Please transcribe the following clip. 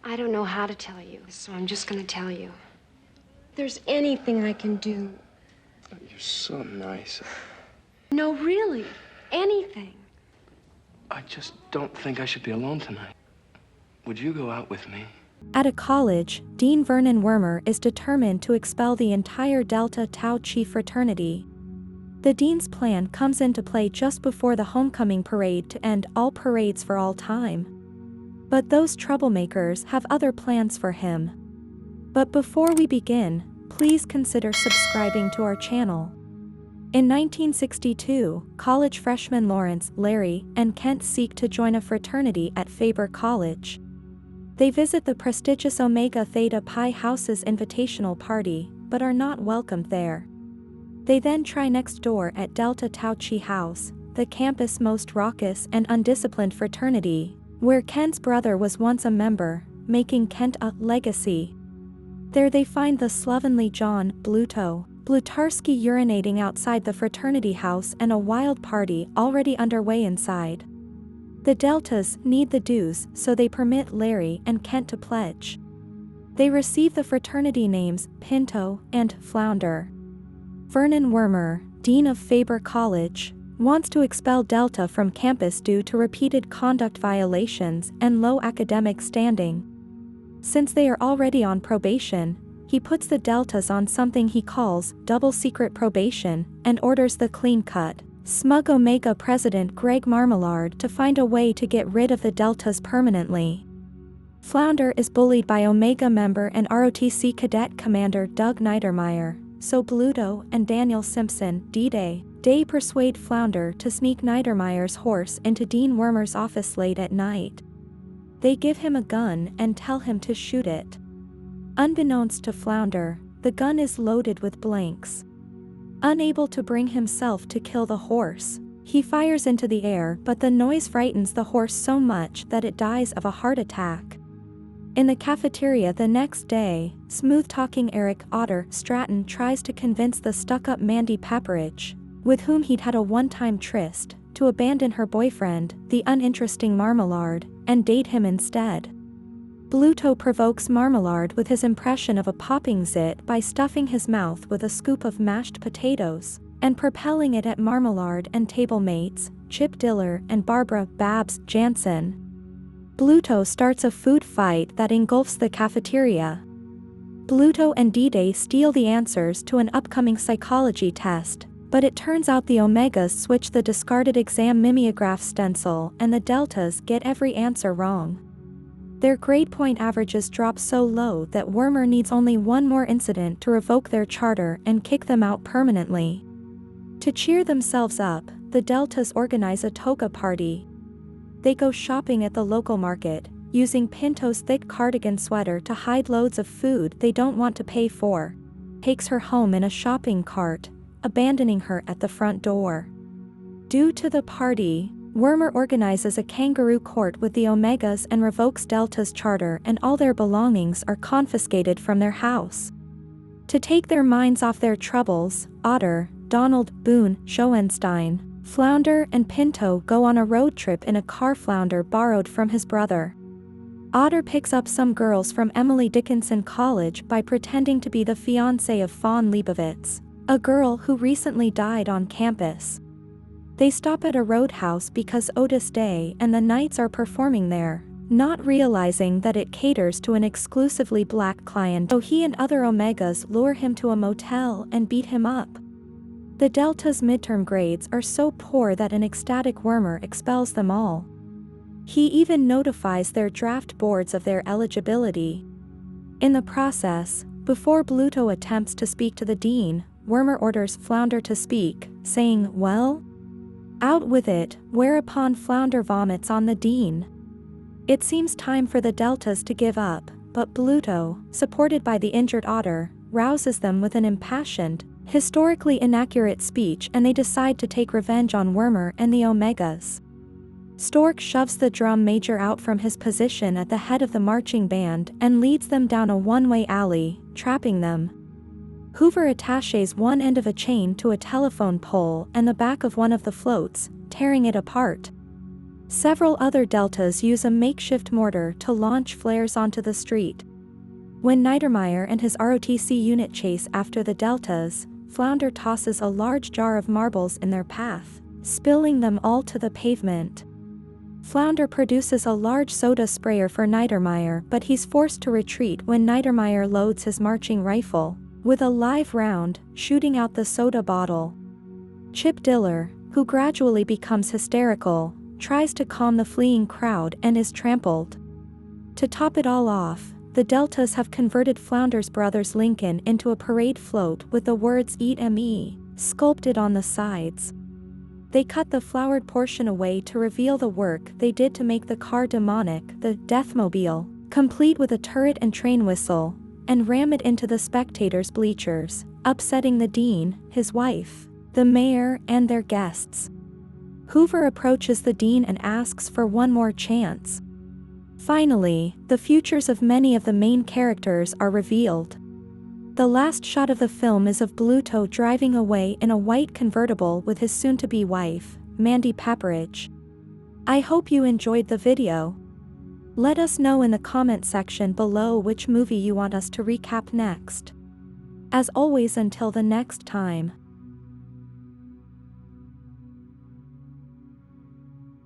I don't know how to tell you, so I'm just gonna tell you. If there's anything I can do. You're so nice. No, really. Anything. I just don't think I should be alone tonight. Would you go out with me? At a college, Dean Vernon Wormer is determined to expel the entire Delta Tau Chi fraternity. The dean's plan comes into play just before the homecoming parade to end all parades for all time. But those troublemakers have other plans for him. But before we begin, please consider subscribing to our channel. In 1962, college freshmen Lawrence, Larry, and Kent seek to join a fraternity at Faber College. They visit the prestigious Omega Theta Pi House's invitational party, but are not welcomed there. They then try next door at Delta Tau Chi House, the campus' most raucous and undisciplined fraternity, where Kent's brother was once a member, making Kent a legacy. There they find the slovenly John Blutarsky urinating outside the fraternity house and a wild party already underway inside. The Deltas need the dues, so they permit Larry and Kent to pledge. They receive the fraternity names Pinto and Flounder. Vernon Wormer, dean of Faber College, wants to expel Delta from campus due to repeated conduct violations and low academic standing. Since they are already on probation, he puts the Deltas on something he calls double secret probation and orders the clean-cut, smug Omega president Greg Marmalard to find a way to get rid of the Deltas permanently. Flounder is bullied by Omega member and ROTC cadet commander Doug Niedermeyer, so Bluto and Daniel Simpson, D-Day, persuade Flounder to sneak Niedermeyer's horse into Dean Wormer's office late at night. They give him a gun and tell him to shoot it. Unbeknownst to Flounder, the gun is loaded with blanks. Unable to bring himself to kill the horse, he fires into the air, but the noise frightens the horse so much that it dies of a heart attack. In the cafeteria the next day, smooth-talking Eric Otter Stratton tries to convince the stuck-up Mandy Pepperidge, with whom he'd had a one-time tryst, to abandon her boyfriend, the uninteresting Marmalard, and date him instead. Bluto provokes Marmalard with his impression of a popping zit by stuffing his mouth with a scoop of mashed potatoes, and propelling it at Marmalard and table mates, Chip Diller and Barbara Babs Jansen. Bluto starts a food fight that engulfs the cafeteria. Bluto and D-Day steal the answers to an upcoming psychology test, but it turns out the Omegas switch the discarded exam mimeograph stencil and the Deltas get every answer wrong. Their grade point averages drop so low that Wormer needs only one more incident to revoke their charter and kick them out permanently. To cheer themselves up, the Deltas organize a Toga party. They go shopping at the local market, using Pinto's thick cardigan sweater to hide loads of food they don't want to pay for. Takes her home in a shopping cart, abandoning her at the front door. Due to the party, Wormer organizes a kangaroo court with the Omegas and revokes Delta's charter, and all their belongings are confiscated from their house. To take their minds off their troubles, Otter, Donald, Boone, Schoenstein, Flounder and Pinto go on a road trip in a car Flounder borrowed from his brother. Otter picks up some girls from Emily Dickinson College by pretending to be the fiancée of Fawn Leibovitz, a girl who recently died on campus. They stop at a roadhouse because Otis Day and the Knights are performing there, not realizing that it caters to an exclusively black client, so he and other Omegas lure him to a motel and beat him up. The Delta's midterm grades are so poor that an ecstatic Wormer expels them all. He even notifies their draft boards of their eligibility. In the process, before Bluto attempts to speak to the dean, Wormer orders Flounder to speak, saying, "Well? Out with it," whereupon Flounder vomits on the dean. It seems time for the Deltas to give up, but Bluto, supported by the injured Otter, rouses them with an impassioned, historically inaccurate speech, and they decide to take revenge on Wormer and the Omegas. Stork shoves the drum major out from his position at the head of the marching band and leads them down a one-way alley, trapping them. Hoover attaches one end of a chain to a telephone pole and the back of one of the floats, tearing it apart. Several other Deltas use a makeshift mortar to launch flares onto the street. When Niedermeyer and his ROTC unit chase after the Deltas, Flounder tosses a large jar of marbles in their path, spilling them all to the pavement. Flounder produces a large soda sprayer for Niedermeyer, but he's forced to retreat when Niedermeyer loads his marching rifle, with a live round, shooting out the soda bottle. Chip Diller, who gradually becomes hysterical, tries to calm the fleeing crowd and is trampled. To top it all off, the Deltas have converted Flounder's brother's Lincoln into a parade float with the words "Eat me" sculpted on the sides. They cut the flowered portion away to reveal the work they did to make the car demonic, the Deathmobile, complete with a turret and train whistle, and ram it into the spectators' bleachers, upsetting the dean, his wife, the mayor, and their guests. Hoover approaches the dean and asks for one more chance. Finally, the futures of many of the main characters are revealed. The last shot of the film is of Bluto driving away in a white convertible with his soon-to-be wife, Mandy Pepperidge. I hope you enjoyed the video. Let us know in the comment section below which movie you want us to recap next. As always, until the next time.